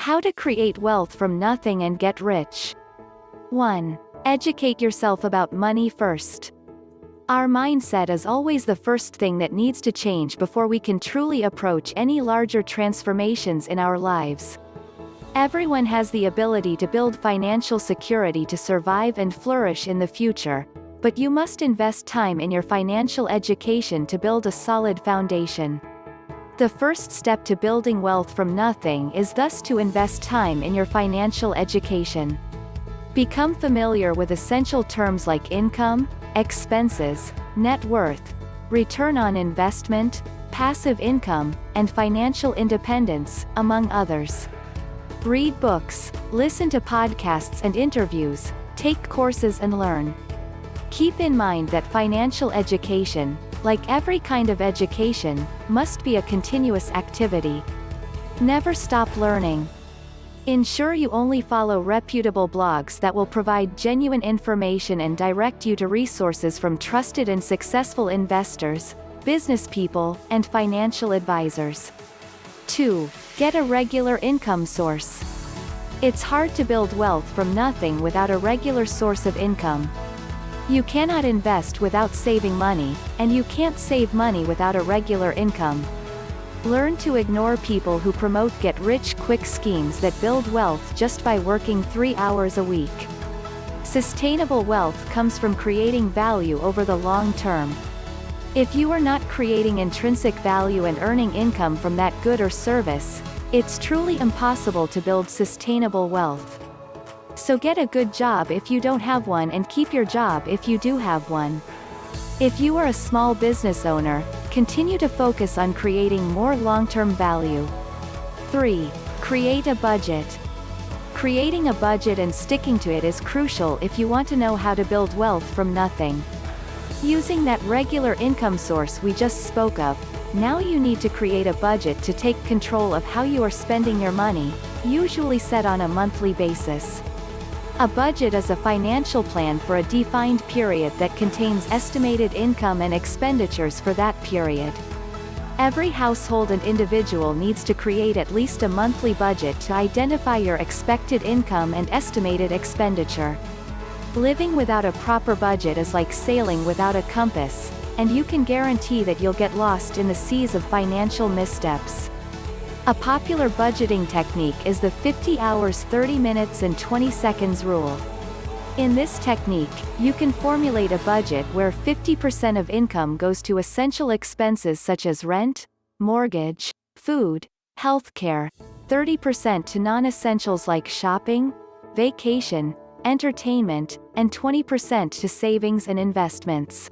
How to create wealth from nothing and get rich. 1. Educate yourself about money first. Our mindset is always the first thing that needs to change before we can truly approach any larger transformations in our lives. Everyone has the ability to build financial security to survive and flourish in the future, but you must invest time in your financial education to build a solid foundation. The first step to building wealth from nothing is thus to invest time in your financial education. Become familiar with essential terms like income, expenses, net worth, return on investment, passive income, and financial independence, among others. Read books, listen to podcasts and interviews, take courses and learn. Keep in mind that financial education, like every kind of education, must be a continuous activity. Never stop learning. Ensure you only follow reputable blogs that will provide genuine information and direct you to resources from trusted and successful investors, business people, and financial advisors. 2. Get a regular income source. It's hard to build wealth from nothing without a regular source of income. You cannot invest without saving money, and you can't save money without a regular income. Learn to ignore people who promote get-rich-quick schemes that build wealth just by working 3 hours a week. Sustainable wealth comes from creating value over the long term. If you are not creating intrinsic value and earning income from that good or service, it's truly impossible to build sustainable wealth. So get a good job if you don't have one and keep your job if you do have one. If you are a small business owner, continue to focus on creating more long-term value. 3. Create a budget. Creating a budget and sticking to it is crucial if you want to know how to build wealth from nothing. Using that regular income source we just spoke of, now you need to create a budget to take control of how you are spending your money, usually set on a monthly basis. A budget is a financial plan for a defined period that contains estimated income and expenditures for that period. Every household and individual needs to create at least a monthly budget to identify your expected income and estimated expenditure. Living without a proper budget is like sailing without a compass, and you can guarantee that you'll get lost in the seas of financial missteps. A popular budgeting technique is the 50 hours 30 minutes and 20 seconds rule. In this technique, you can formulate a budget where 50% of income goes to essential expenses such as rent, mortgage, food, healthcare, 30% to non-essentials like shopping, vacation, entertainment, and 20% to savings and investments.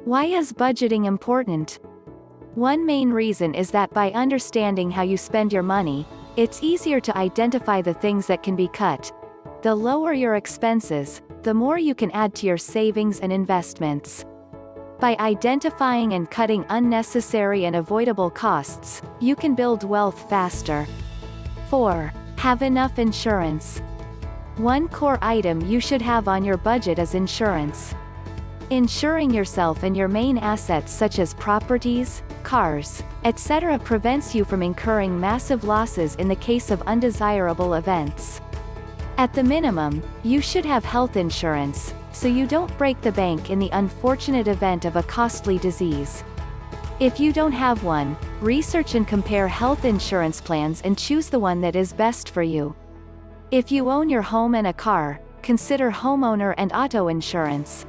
Why is budgeting important? One main reason is that by understanding how you spend your money, it's easier to identify the things that can be cut. The lower your expenses, the more you can add to your savings and investments. By identifying and cutting unnecessary and avoidable costs, you can build wealth faster. 4. Have enough insurance. One core item you should have on your budget is insurance. Insuring yourself and your main assets such as properties, cars, etc. prevents you from incurring massive losses in the case of undesirable events. At the minimum, you should have health insurance, so you don't break the bank in the unfortunate event of a costly disease. If you don't have one, research and compare health insurance plans and choose the one that is best for you. If you own your home and a car, consider homeowner and auto insurance.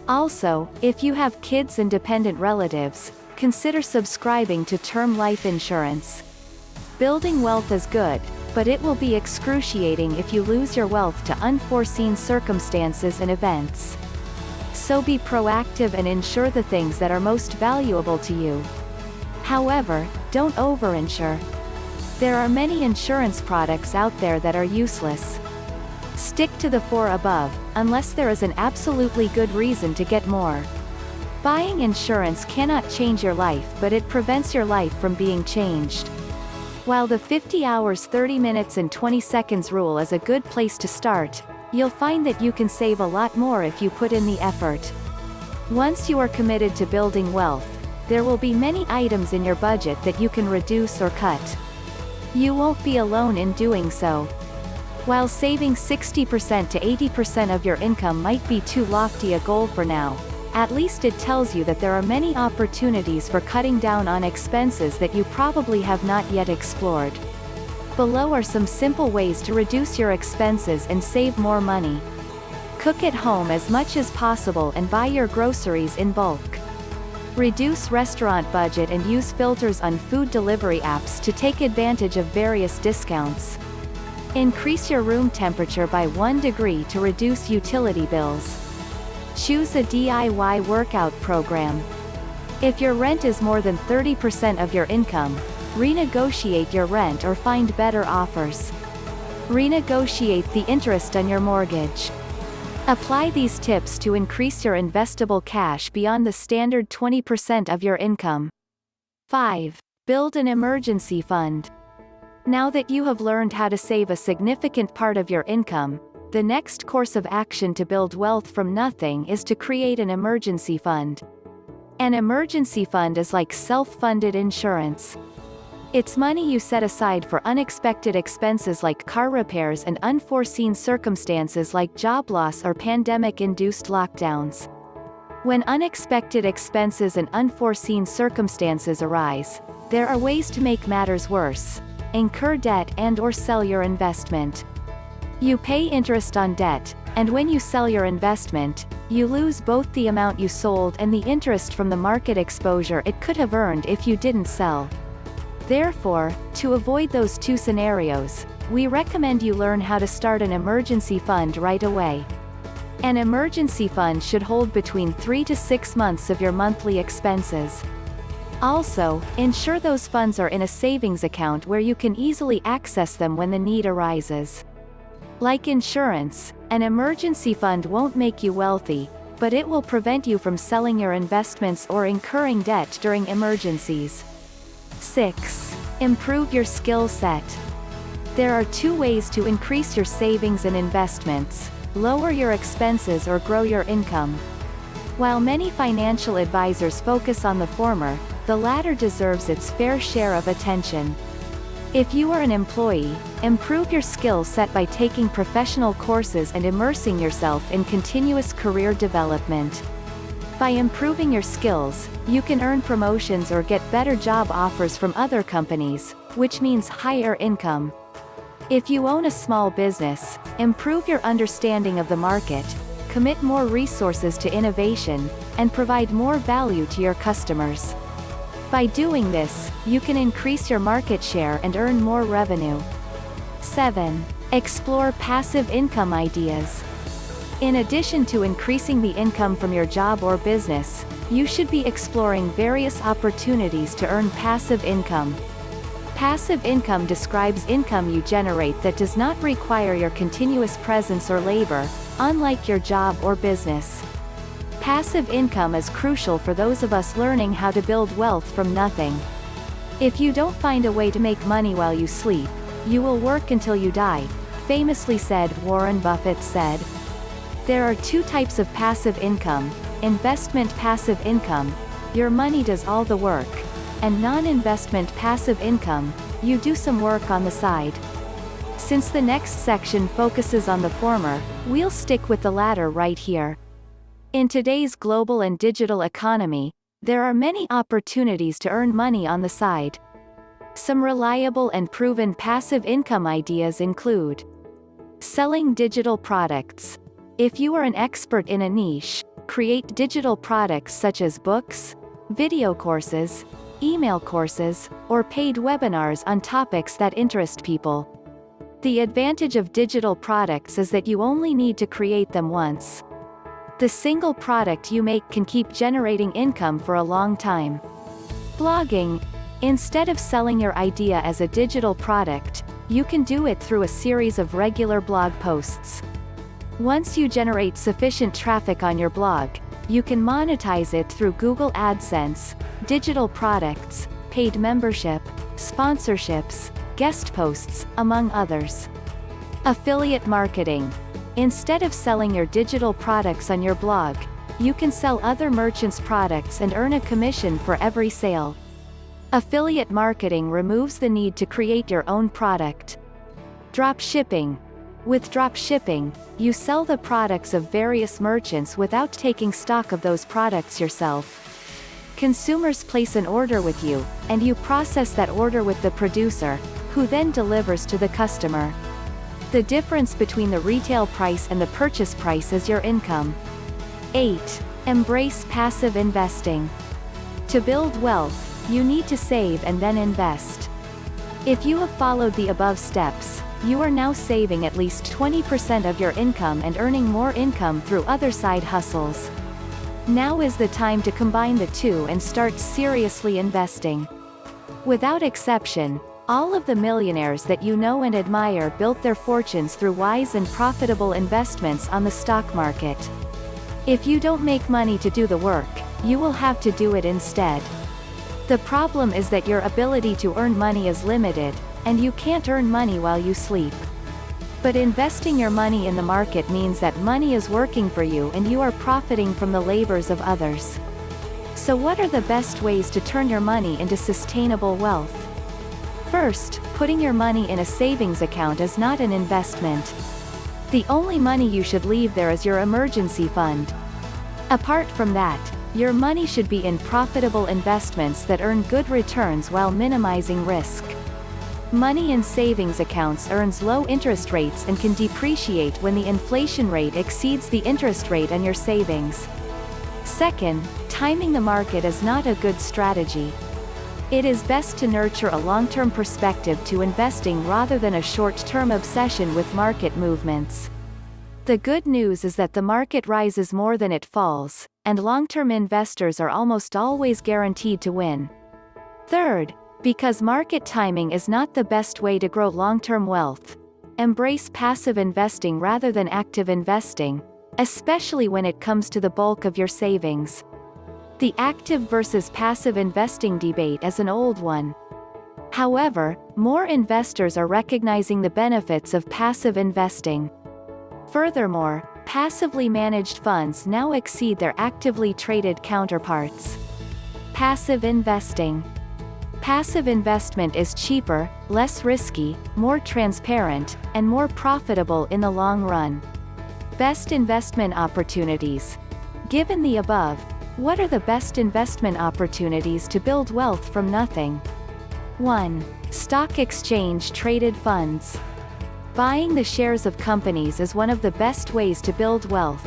Also, if you have kids and dependent relatives, consider subscribing to term life insurance. Building wealth is good, but it will be excruciating if you lose your wealth to unforeseen circumstances and events. So be proactive and insure the things that are most valuable to you. However, don't overinsure. There are many insurance products out there that are useless. Stick to the 4 above, unless there is an absolutely good reason to get more. Buying insurance cannot change your life, but it prevents your life from being changed. While the 50 hours 30 minutes and 20 seconds rule is a good place to start, you'll find that you can save a lot more if you put in the effort. Once you are committed to building wealth, there will be many items in your budget that you can reduce or cut. You won't be alone in doing so. While saving 60% to 80% of your income might be too lofty a goal for now, at least it tells you that there are many opportunities for cutting down on expenses that you probably have not yet explored. Below are some simple ways to reduce your expenses and save more money. Cook at home as much as possible and buy your groceries in bulk. Reduce restaurant budget and use filters on food delivery apps to take advantage of various discounts. Increase your room temperature by 1 degree to reduce utility bills. Choose a DIY workout program. If your rent is more than 30% of your income, renegotiate your rent or find better offers. Renegotiate the interest on your mortgage. Apply these tips to increase your investable cash beyond the standard 20% of your income. 5. Build an emergency fund. Now that you have learned how to save a significant part of your income, the next course of action to build wealth from nothing is to create an emergency fund. An emergency fund is like self-funded insurance. It's money you set aside for unexpected expenses like car repairs and unforeseen circumstances like job loss or pandemic-induced lockdowns. When unexpected expenses and unforeseen circumstances arise, there are ways to make matters worse: incur debt and/or sell your investment. You pay interest on debt, and when you sell your investment, you lose both the amount you sold and the interest from the market exposure it could have earned if you didn't sell. Therefore, to avoid those two scenarios, we recommend you learn how to start an emergency fund right away. An emergency fund should hold between 3 to 6 months of your monthly expenses. Also, ensure those funds are in a savings account where you can easily access them when the need arises. Like insurance, an emergency fund won't make you wealthy, but it will prevent you from selling your investments or incurring debt during emergencies. 6. Improve your skill set. There are 2 ways to increase your savings and investments: lower your expenses or grow your income. While many financial advisors focus on the former, the latter deserves its fair share of attention. If you are an employee, improve your skill set by taking professional courses and immersing yourself in continuous career development. By improving your skills, you can earn promotions or get better job offers from other companies, which means higher income. If you own a small business, improve your understanding of the market, commit more resources to innovation, and provide more value to your customers. By doing this, you can increase your market share and earn more revenue. 7. Explore passive income ideas. In addition to increasing the income from your job or business, you should be exploring various opportunities to earn passive income. Passive income describes income you generate that does not require your continuous presence or labor, unlike your job or business. Passive income is crucial for those of us learning how to build wealth from nothing. If you don't find a way to make money while you sleep, you will work until you die, famously said Warren Buffett said. There are 2 types of passive income: investment passive income, your money does all the work, and non-investment passive income, you do some work on the side. Since the next section focuses on the former, we'll stick with the latter right here. In today's global and digital economy, there are many opportunities to earn money on the side. Some reliable and proven passive income ideas include selling digital products. If you are an expert in a niche, create digital products such as books, video courses, email courses, or paid webinars on topics that interest people. The advantage of digital products is that you only need to create them once. The single product you make can keep generating income for a long time. Blogging. Instead of selling your idea as a digital product, you can do it through a series of regular blog posts. Once you generate sufficient traffic on your blog, you can monetize it through Google AdSense, digital products, paid membership, sponsorships, guest posts, among others. Affiliate marketing. Instead of selling your digital products on your blog, you can sell other merchants' products and earn a commission for every sale. Affiliate marketing removes the need to create your own product. Drop shipping. With drop shipping, you sell the products of various merchants without taking stock of those products yourself. Consumers place an order with you, and you process that order with the producer, who then delivers to the customer. The difference between the retail price and the purchase price is your income. 8. Embrace passive investing. To build wealth, you need to save and then invest. If you have followed the above steps, you are now saving at least 20% of your income and earning more income through other side hustles. Now is the time to combine the two and start seriously investing. Without exception, all of the millionaires that you know and admire built their fortunes through wise and profitable investments on the stock market. If you don't make money to do the work, you will have to do it instead. The problem is that your ability to earn money is limited, and you can't earn money while you sleep. But investing your money in the market means that money is working for you and you are profiting from the labors of others. So what are the best ways to turn your money into sustainable wealth? First, putting your money in a savings account is not an investment. The only money you should leave there is your emergency fund. Apart from that, your money should be in profitable investments that earn good returns while minimizing risk. Money in savings accounts earns low interest rates and can depreciate when the inflation rate exceeds the interest rate on your savings. Second, timing the market is not a good strategy. It is best to nurture a long-term perspective to investing rather than a short-term obsession with market movements. The good news is that the market rises more than it falls, and long-term investors are almost always guaranteed to win. Third, because market timing is not the best way to grow long-term wealth, embrace passive investing rather than active investing, especially when it comes to the bulk of your savings. The active versus passive investing debate is an old one. However, more investors are recognizing the benefits of passive investing. Furthermore, passively managed funds now exceed their actively traded counterparts. Passive investing. Passive investment is cheaper, less risky, more transparent, and more profitable in the long run. Best investment opportunities. Given the above, what are the best investment opportunities to build wealth from nothing? 1. Stock exchange traded funds. Buying the shares of companies is one of the best ways to build wealth.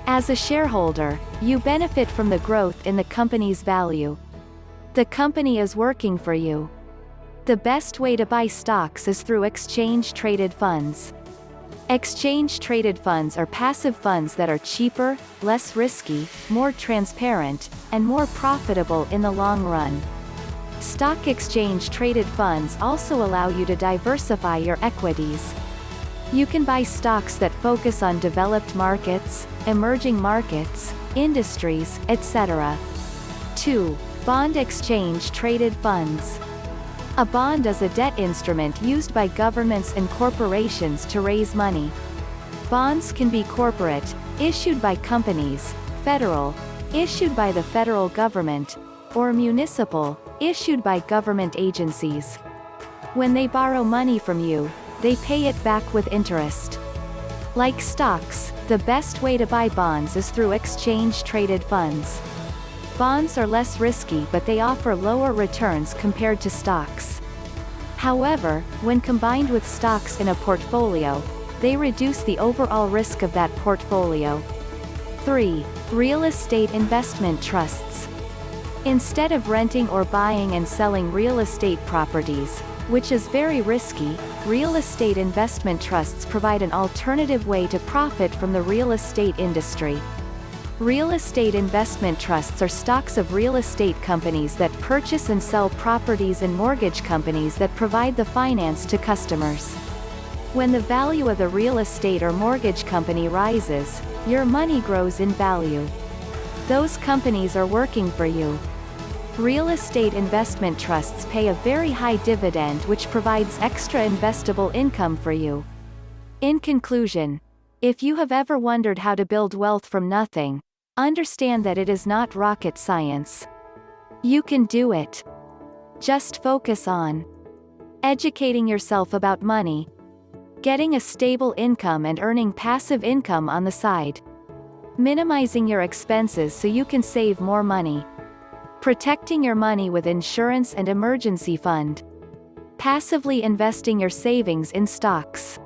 As a shareholder, you benefit from the growth in the company's value. The company is working for you. The best way to buy stocks is through exchange-traded funds. Exchange-traded funds are passive funds that are cheaper, less risky, more transparent, and more profitable in the long run. Stock exchange-traded funds also allow you to diversify your equities. You can buy stocks that focus on developed markets, emerging markets, industries, etc. 2. Bond exchange-traded funds. A bond is a debt instrument used by governments and corporations to raise money. Bonds can be corporate, issued by companies, federal, issued by the federal government, or municipal, issued by government agencies. When they borrow money from you, they pay it back with interest. Like stocks, the best way to buy bonds is through exchange-traded funds. Bonds are less risky but they offer lower returns compared to stocks. However, when combined with stocks in a portfolio, they reduce the overall risk of that portfolio. 3. Real estate investment trusts. Instead of renting or buying and selling real estate properties, which is very risky, real estate investment trusts provide an alternative way to profit from the real estate industry. Real estate investment trusts are stocks of real estate companies that purchase and sell properties and mortgage companies that provide the finance to customers. When the value of the real estate or mortgage company rises, your money grows in value. Those companies are working for you. Real estate investment trusts pay a very high dividend which provides extra investable income for you. In conclusion, if you have ever wondered how to build wealth from nothing, understand that it is not rocket science. You can do it. Just focus on educating yourself about money, getting a stable income and earning passive income on the side, minimizing your expenses so you can save more money, protecting your money with insurance and emergency fund, passively investing your savings in stocks.